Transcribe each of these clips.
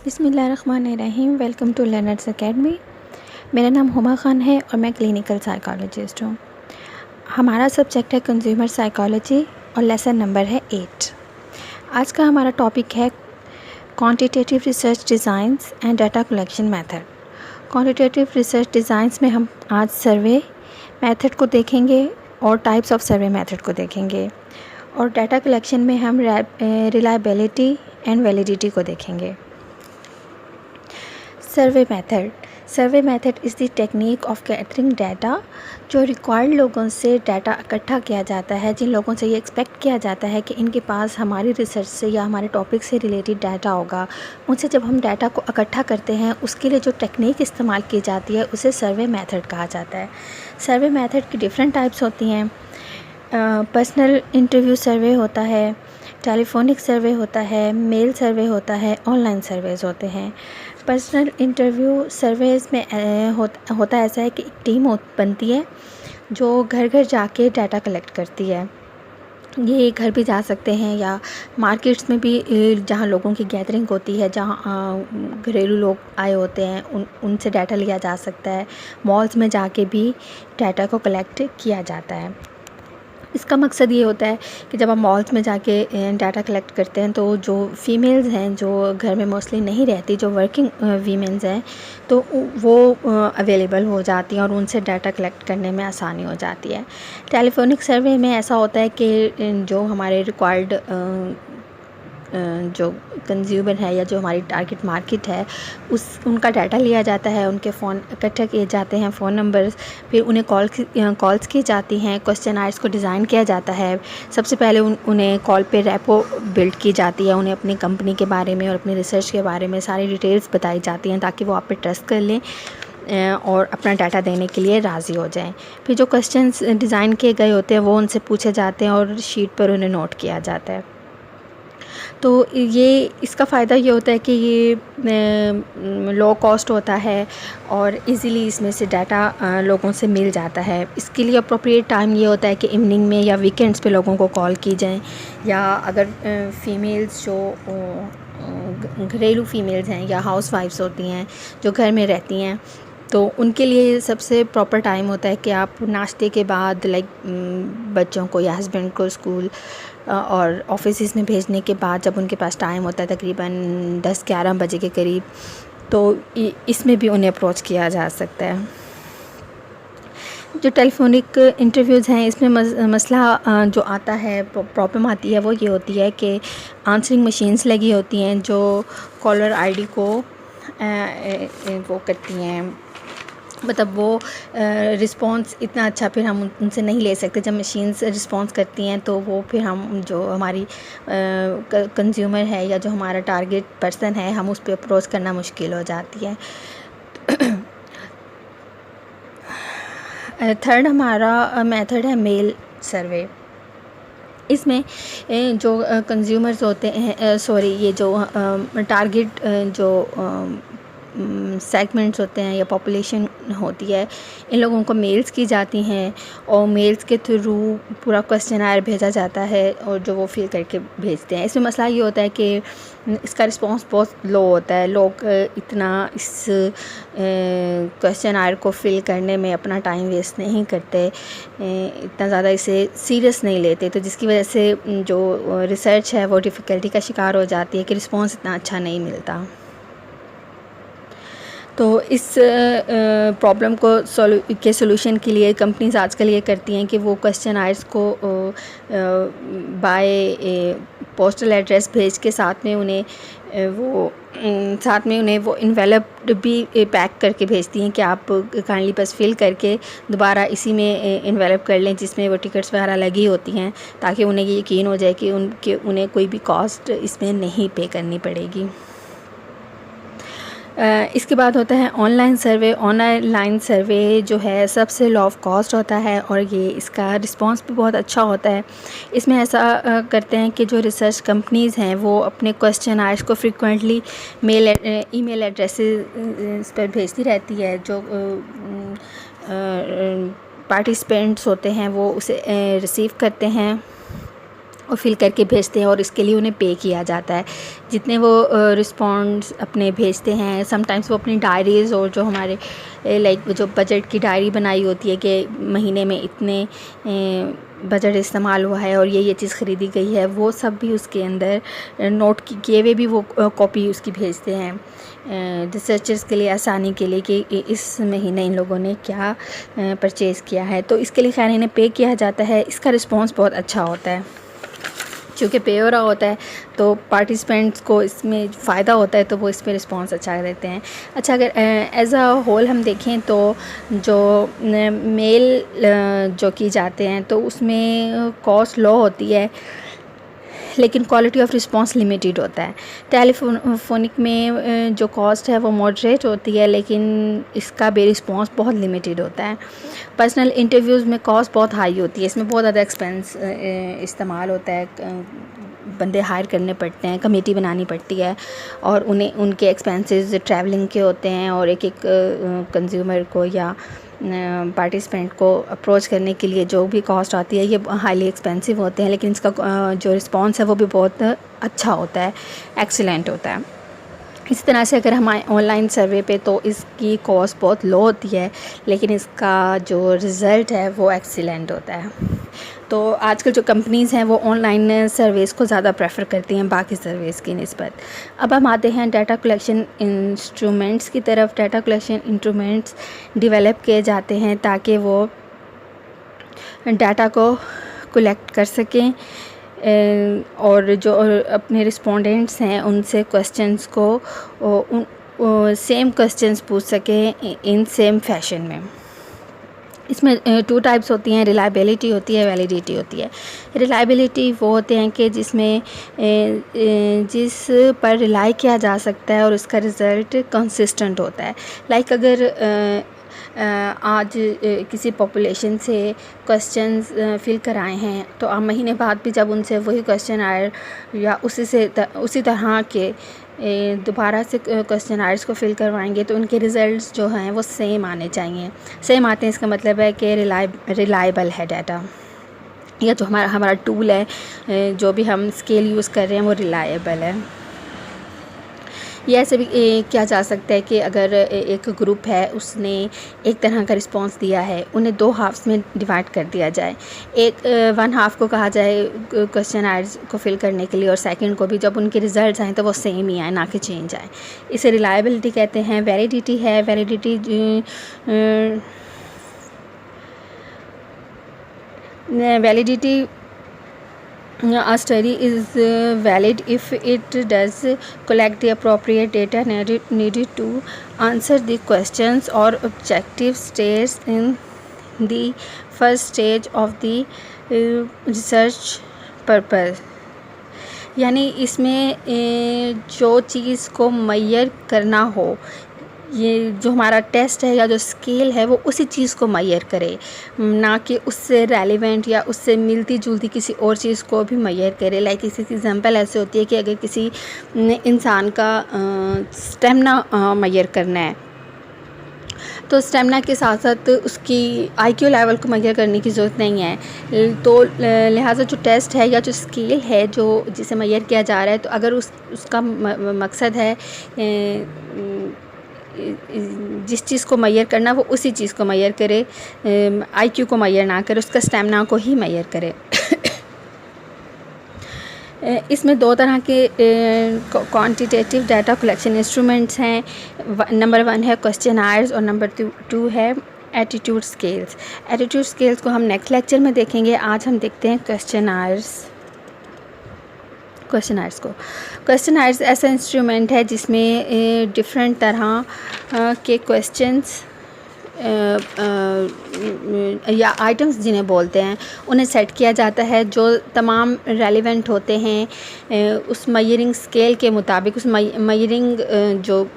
बिस्मिल्लाहिर्रहमानिर्रहीम। Welcome to learners academy. मेरा नाम हुमा ख़ान है और मैं क्लिनिकल साइकोलॉजिस्ट हूँ। हमारा सब्जेक्ट है कंज्यूमर साइकोलॉजी और लेसन नंबर है 8। आज का हमारा टॉपिक है quantitative research designs and data collection method. Quantitative research designs में हम आज सर्वे मेथड को देखेंगे और टाइप्स ऑफ सर्वे मेथड को देखेंगे, और डाटा कलेक्शन में हम रिलायबिलिटी एंड वैलिडिटी को देखेंगे। Survey method is the technique of gathering data. जो रिक्वायर्ड लोगों से डाटा इकट्ठा किया जाता है, जिन लोगों से ये एक्सपेक्ट किया जाता है कि इनके पास हमारी रिसर्च से या हमारे टॉपिक से रिलेटेड डाटा होगा, उनसे जब हम डाटा को इकट्ठा करते हैं, उसके लिए जो टेक्निक इस्तेमाल की जाती है उसे सर्वे मेथड कहा जाता है। सर्वे मेथड की डिफरेंट टाइप्स होती हैं। पर्सनल इंटरव्यू सर्वे होता है, टेलीफोनिक सर्वे होता है, मेल सर्वे होता है, ऑनलाइन सर्वेज़ होते हैं। पर्सनल इंटरव्यू सर्वेज़ में होता ऐसा है कि एक टीम बनती है जो घर घर जाके डाटा कलेक्ट करती है। ये घर भी जा सकते हैं या मार्केट्स में भी, जहाँ लोगों की गैदरिंग होती है, जहाँ घरेलू लोग आए होते हैं, उनसे डाटा लिया जा सकता है। मॉल्स में जाके भी डाटा को कलेक्ट किया जाता है। इसका मकसद ये होता है कि जब हम मॉल्स में जाके डाटा कलेक्ट करते हैं, तो जो फ़ीमेल्स हैं जो घर में मोस्टली नहीं रहती, जो वर्किंग वीमेंस हैं, तो वो अवेलेबल हो जाती हैं और उनसे डाटा कलेक्ट करने में आसानी हो जाती है। टेलीफोनिक सर्वे में ऐसा होता है कि जो हमारे रिक्वायर्ड जो कंज्यूमर है या जो हमारी टारगेट मार्केट है, उनका डाटा लिया जाता है, उनके फ़ोन इकट्ठे किए जाते हैं, फ़ोन नंबर्स, फिर उन्हें कॉल्स की जाती हैं, क्वेश्चनायर्स को डिज़ाइन किया जाता है। सबसे पहले उन्हें कॉल पे रेपो बिल्ड की जाती है, उन्हें अपनी कंपनी के बारे में और अपनी रिसर्च के बारे में सारी डिटेल्स बताई जाती हैं ताकि वो आप पे ट्रस्ट कर लें और अपना डाटा देने के लिए राज़ी हो जाएं। फिर जो क्वेश्चंस डिज़ाइन किए गए होते हैं वो उनसे पूछे जाते हैं और शीट पर उन्हें नोट किया जाता है। तो ये इसका फ़ायदा ये होता है कि ये लो कॉस्ट होता है और इजीली इसमें से डाटा लोगों से मिल जाता है। इसके लिए अप्रोप्रिएट टाइम ये होता है कि इवनिंग में या वीकेंड्स पे लोगों को कॉल की जाए, या अगर फ़ीमेल्स जो घरेलू फ़ीमेल्स हैं या हाउस वाइफ्स होती हैं जो घर में रहती हैं, तो उनके लिए सबसे प्रॉपर टाइम होता है कि आप नाश्ते के बाद बच्चों को या हस्बैंड को स्कूल और ऑफिस में भेजने के बाद जब उनके पास टाइम होता है तकरीबन 10-11 बजे के करीब, तो इसमें भी उन्हें अप्रोच किया जा सकता है। जो टेलीफोनिक इंटरव्यूज़ हैं, इसमें मसला जो आता है, प्रॉब्लम आती है, वो ये होती है कि आंसरिंग मशीन्स लगी होती हैं जो कॉलर आईडी को वो करती हैं, मतलब वो रिस्पॉन्स इतना अच्छा फिर हम उनसे नहीं ले सकते। जब मशीन्स रिस्पॉन्स करती हैं तो वो फिर हम जो हमारी कंज्यूमर है या जो हमारा टारगेट पर्सन है, हम उस पर अप्रोच करना मुश्किल हो जाती है। थर्ड हमारा मेथड है मेल सर्वे। इसमें जो कंज्यूमर्स होते हैं, ये जो टारगेट जो सेगमेंट्स होते हैं या पॉपुलेशन होती है, इन लोगों को मेल्स की जाती हैं और मेल्स के थ्रू पूरा क्वेश्चनायर भेजा जाता है और जो वो फिल करके भेजते हैं। इसमें मसला ये होता है कि इसका रिस्पांस बहुत लो होता है। लोग इतना इस क्वेश्चनायर को फिल करने में अपना टाइम वेस्ट नहीं करते, इतना ज़्यादा इसे सीरियस नहीं लेते, तो जिसकी वजह से जो रिसर्च है वो डिफ़िकल्टी का शिकार हो जाती है कि रिस्पांस इतना अच्छा नहीं मिलता। तो इस प्रॉब्लम को सोल्यूशन के लिए कंपनीज़ आजकल ये करती हैं कि वो क्वेश्चनायर्स को बाय पोस्टल एड्रेस भेज के साथ में उन्हें वो इन्वेलप्ड भी पैक करके भेजती हैं कि आप काइंडली बस फिल करके दोबारा इसी में इन्वेलप कर लें जिसमें वो टिकट्स वगैरह लगी होती हैं, ताकि उन्हें ये यकीन हो जाए कि उन्हें कोई भी कॉस्ट इसमें नहीं पे करनी पड़ेगी। इसके बाद होता है ऑनलाइन सर्वे। ऑनलाइन सर्वे जो है सबसे लो ऑफ कॉस्ट होता है और ये इसका रिस्पांस भी बहुत अच्छा होता है। इसमें ऐसा करते हैं कि जो रिसर्च कंपनीज़ हैं वो अपने क्वेश्चनायर्स को फ्रीक्वेंटली ईमेल एड्रेसेस पर भेजती रहती है। जो पार्टिसिपेंट्स होते हैं वो उसे रिसीव करते हैं वो फिल करके भेजते हैं और इसके लिए उन्हें पे किया जाता है। जितने वो रिस्पॉन्स अपने भेजते हैं, समटाइम्स वो अपनी डायरीज़ और जो हमारे लाइक जो बजट की डायरी बनाई होती है कि महीने में इतने बजट इस्तेमाल हुआ है और ये चीज़ ख़रीदी गई है, वो सब भी उसके अंदर नोट किए हुए भी वो कॉपी उसकी भेजते हैं रिसर्चर्स के लिए आसानी के लिए कि इस महीने इन लोगों ने क्या परचेज़ किया है। तो इसके लिए खैर इन्हें पे किया जाता है। इसका रिस्पॉन्स बहुत अच्छा होता है। चूँकि पे हो रहा होता है तो पार्टिसिपेंट्स को इसमें फ़ायदा होता है, तो वो इस पे रिस्पॉन्स अच्छा देते हैं। अच्छा, अगर एज़ अ होल हम देखें तो जो मेल जो की जाते हैं तो उसमें कॉस्ट लो होती है, लेकिन क्वालिटी ऑफ रिस्पांस लिमिटेड होता है। टेलीफोनिक में जो कॉस्ट है वो मॉडरेट होती है, लेकिन इसका भी रिस्पांस बहुत लिमिटेड होता है। पर्सनल इंटरव्यूज़ में कॉस्ट बहुत हाई होती है, इसमें बहुत ज़्यादा एक्सपेंस इस्तेमाल होता है, बंदे हायर करने पड़ते हैं, कमेटी बनानी पड़ती है और उन्हें उनके एक्सपेंसेस ट्रैवलिंग के होते हैं और एक कंज्यूमर को या पार्टिसिपेंट को अप्रोच करने के लिए जो भी कॉस्ट आती है ये हाईली एक्सपेंसिव होते हैं, लेकिन इसका जो रिस्पांस है वो भी बहुत अच्छा होता है, एक्सीलेंट होता है। इस तरह से अगर हमारे ऑनलाइन सर्वे पे तो इसकी कॉस्ट बहुत लो होती है, लेकिन इसका जो रिज़ल्ट है वो एक्सीलेंट होता है। तो आजकल जो कंपनीज़ हैं वो ऑनलाइन सर्वेस को ज़्यादा प्रेफर करती हैं बाकी सर्वेस की निस्बत। अब हम आते हैं डाटा कलेक्शन इंस्ट्रूमेंट्स की तरफ। डाटा कलेक्शन इंस्ट्रूमेंट्स डेवलप किए जाते हैं ताकि वो डाटा को कलेक्ट कर सकें और जो अपने रिस्पोंडेंट्स हैं उनसे क्वेश्चंस को सेम क्वेश्चंस पूछ सकें इन सेम फैशन में। इसमें 2 टाइप्स होती हैं, रिलायबिलिटी होती है, वैलिडिटी होती है। रिलायबिलिटी वो होते हैं कि जिसमें जिस पर रिलाई किया जा सकता है और उसका रिज़ल्ट कंसिस्टेंट होता है। लाइक अगर आज किसी पॉपुलेशन से क्वेश्चंस फिल कराए हैं तो आप महीने बाद भी जब उनसे वही क्वेश्चन आए या उसी तरह के दोबारा से क्वेश्चन को फिल करवाएंगे तो उनके रिज़ल्ट्स जो हैं वो सेम आने चाहिए। सेम आते हैं इसका मतलब है कि रिलायबल है डाटा, या जो हमारा टूल है जो भी हम स्केल यूज़ कर रहे हैं वो रिलायबल है। ये ऐसे भी किया जा सकता है कि अगर एक ग्रुप है उसने एक तरह का रिस्पांस दिया है, उन्हें 2 हाफ्स में डिवाइड कर दिया जाए। वन हाफ को कहा जाए क्वेश्चन आंसर्स को फिल करने के लिए और सेकंड को भी, जब उनके रिज़ल्ट्स आएँ तो वो सेम ही आए, ना कि चेंज आए। इसे रिलायबिलिटी कहते हैं। वैलिडिटी है, validity A study is valid if it does collect the appropriate data needed to answer the questions or objective states in the first stage of the research purpose। यानी इसमें जो चीज़ को मैयर करना हो, ये जो हमारा टेस्ट है या जो स्केल है वो उसी चीज़ को मैयर करे, ना कि उससे रेलेवेंट या उससे मिलती जुलती किसी और चीज़ को भी मैयर करे। लाइक इसी की एग्जांपल ऐसे होती है कि अगर किसी इंसान का स्टेमिना मैयर करना है तो स्टेमिना के साथ साथ उसकी IQ लेवल को मैयर करने की ज़रूरत नहीं है। तो लिहाजा जो टेस्ट है या जो स्केल है जो जिसे मैयर किया जा रहा है, तो अगर उसका मकसद है जिस चीज़ को मैयर करना वो उसी चीज़ को मैयर करे, IQ को मैयर ना करे, उसका स्टेमिना को ही मैयर करे। इसमें 2 तरह के क्वांटिटेटिव डाटा कलेक्शन इंस्ट्रूमेंट्स हैं। नंबर 1 है क्वेश्चनायर्स और नंबर 2 है एटीट्यूड स्केल्स। एटीट्यूड स्केल्स को हम नेक्स्ट लेक्चर में देखेंगे। आज हम देखते हैं क्वेश्चनायर्स ऐसा इंस्ट्रूमेंट है जिसमें डिफरेंट तरह के क्वेश्चंस या आइटम्स जिन्हें बोलते हैं उन्हें सेट किया जाता है, जो तमाम रेलेवेंट होते हैं उस मेजरिंग स्केल के मुताबिक, उस मेजरिंग जो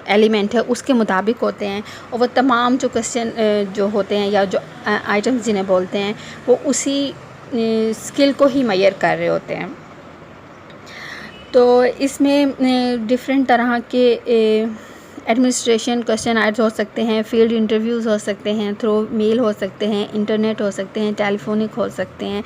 एलिमेंट है उसके मुताबिक होते हैं, और वो तमाम जो क्वेश्चन जो होते हैं या जो आइटम्स जिन्हें बोलते हैं वो उसी स्किल को ही मेजर कर रहे होते हैं। तो इसमें डिफरेंट तरह के एडमिनिस्ट्रेशन क्वेश्चन आयर्स हो सकते हैं, फील्ड इंटरव्यूज़ हो सकते हैं, थ्रू मेल हो सकते हैं, इंटरनेट हो सकते हैं, टेलीफोनिक हो सकते हैं।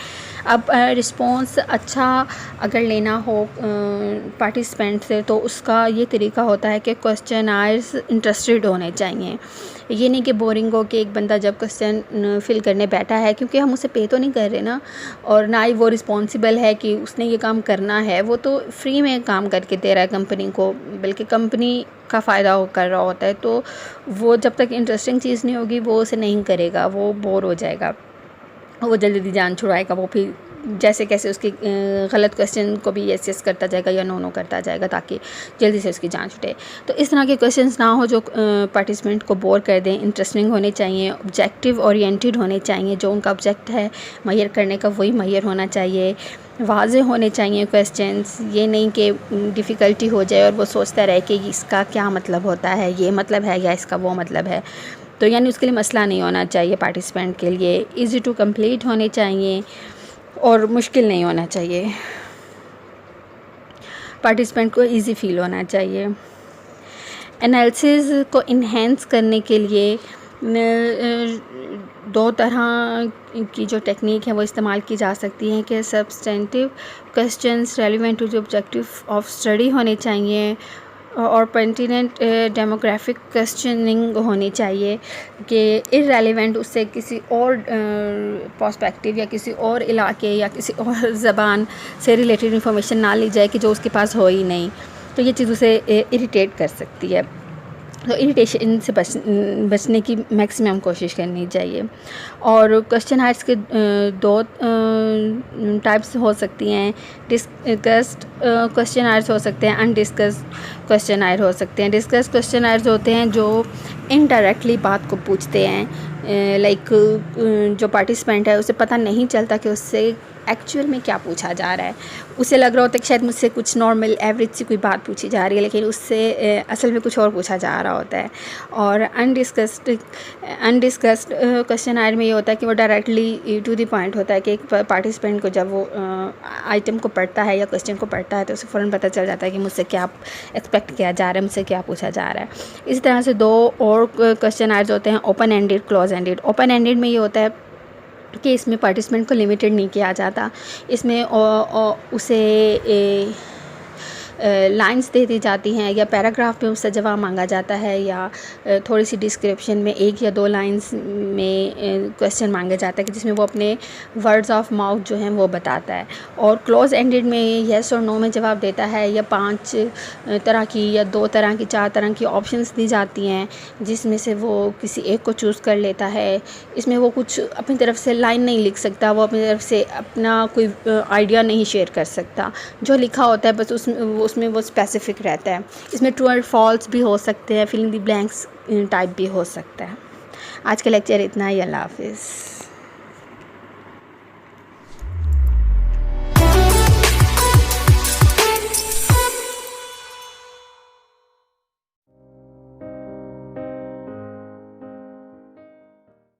अब रिस्पॉन्स अच्छा अगर लेना हो पार्टिसिपेंट से तो उसका ये तरीका होता है कि क्वेश्चन आयर्स इंटरेस्टेड होने चाहिए। ये नहीं कि बोरिंग हो कि एक बंदा जब क्वेश्चन फिल करने बैठा है, क्योंकि हम उसे पे तो नहीं कर रहे ना, और ना ही वो रिस्पॉन्सिबल है कि उसने ये काम करना है, वो तो फ्री में काम करके दे रहा है कंपनी को, बल्कि कंपनी का फ़ायदा वो कर रहा होता है। तो वो जब तक इंटरेस्टिंग चीज़ नहीं होगी वो उसे नहीं करेगा, वो बोर हो जाएगा, वो जल्दी जान छुड़ाएगा, वो फिर जैसे कैसे उसकी गलत क्वेश्चन को भी यस यस करता जाएगा या नो नो करता जाएगा ताकि जल्दी से उसकी जान छूटे। तो इस तरह के क्वेश्चंस ना हो जो पार्टिसिपेंट को बोर कर दें। इंटरेस्टिंग होने चाहिए, ऑब्जेक्टिव ओरिएंटेड होने चाहिए, जो उनका ऑब्जेक्ट है मैयर करने का वही मैयर होना चाहिए। वाज़े होने चाहिए क्वेश्चंस, ये नहीं कि डिफ़िकल्टी हो जाए और वो सोचता रहे कि इसका क्या मतलब होता है, ये मतलब है या इसका वो मतलब है। तो यानी उसके लिए मसला नहीं होना चाहिए पार्टिसिपेंट के लिए। ईज़ी टू कंप्लीट होने चाहिए और मुश्किल नहीं होना चाहिए। पार्टिसिपेंट को इजी फील होना चाहिए। एनालिसिस को इन्हेंस करने के लिए दो तरह की जो टेक्निक है वो इस्तेमाल की जा सकती हैं कि substantive questions relevant to the objective of study होने चाहिए और पर्टिनेंट डेमोग्राफिक क्वेश्चनिंग होनी चाहिए कि इररेलेवेंट उससे किसी और पर्सपेक्टिव या किसी और इलाके या किसी और ज़बान से रिलेटेड इंफॉर्मेशन ना ली जाए कि जो उसके पास हो ही नहीं, तो ये चीज़ उसे इरिटेट कर सकती है। तो इरिटेशन से बचने की मैक्सिमम कोशिश करनी चाहिए। और क्वेश्चन आयर्स के दो टाइप्स हो सकती हैं। डिस्कस्ड क्वेश्चन आयर्स हो सकते हैं, अनडिस्कस्ड क्वेश्चन आयर हो सकते हैं। डिस्कस्ड क्वेश्चन आयर्स होते हैं जो इनडायरेक्टली बात को पूछते हैं, लाइक जो पार्टिसिपेंट है उसे पता नहीं चलता कि उससे एक्चुअल में क्या पूछा जा रहा है। उसे लग रहा होता है कि शायद मुझसे कुछ नॉर्मल एवरेज सी कोई बात पूछी जा रही है, लेकिन उससे असल में कुछ और पूछा जा रहा होता है। और अनडिस्कस्ड क्वेश्चन आयर में ये होता है कि वो डायरेक्टली टू द पॉइंट होता है कि एक पार्टिसिपेंट को जब वो आइटम को पढ़ता है या क्वेश्चन को पढ़ता है तो उसे फ़ौरन पता चल जाता है कि मुझसे क्या एक्सपेक्ट किया जा रहा है, मुझसे क्या पूछा जा रहा है। इसी तरह से दो और क्वेश्चन आयर्स होते हैं, open ended, close ended. Open ended में ये होता है कि इसमें पार्टिसिपेंट को लिमिटेड नहीं किया जाता, इसमें उसे लाइंस दे दी जाती हैं या पैराग्राफ में उससे जवाब मांगा जाता है या थोड़ी सी डिस्क्रिप्शन में 1 या 2 लाइंस में क्वेश्चन मांगा जाता है कि जिसमें वो अपने वर्ड्स ऑफ माउथ जो हैं वो बताता है। और क्लोज एंडेड में येस और नो में जवाब देता है या 5 तरह की या 2 तरह की 4 तरह की ऑप्शंस दी जाती हैं जिसमें से वो किसी एक को चूज़ कर लेता है। इसमें वो कुछ अपनी तरफ से लाइन नहीं लिख सकता, वो अपनी तरफ से अपना कोई आइडिया नहीं शेयर कर सकता, जो लिखा होता है बस उसमें वो स्पेसिफिक रहता है। इसमें ट्रू और फॉल्स भी हो सकते हैं, फिलिंग द ब्लैंक्स टाइप भी हो सकता है। आज का लेक्चर इतना ही, अल्लाह हाफिज़।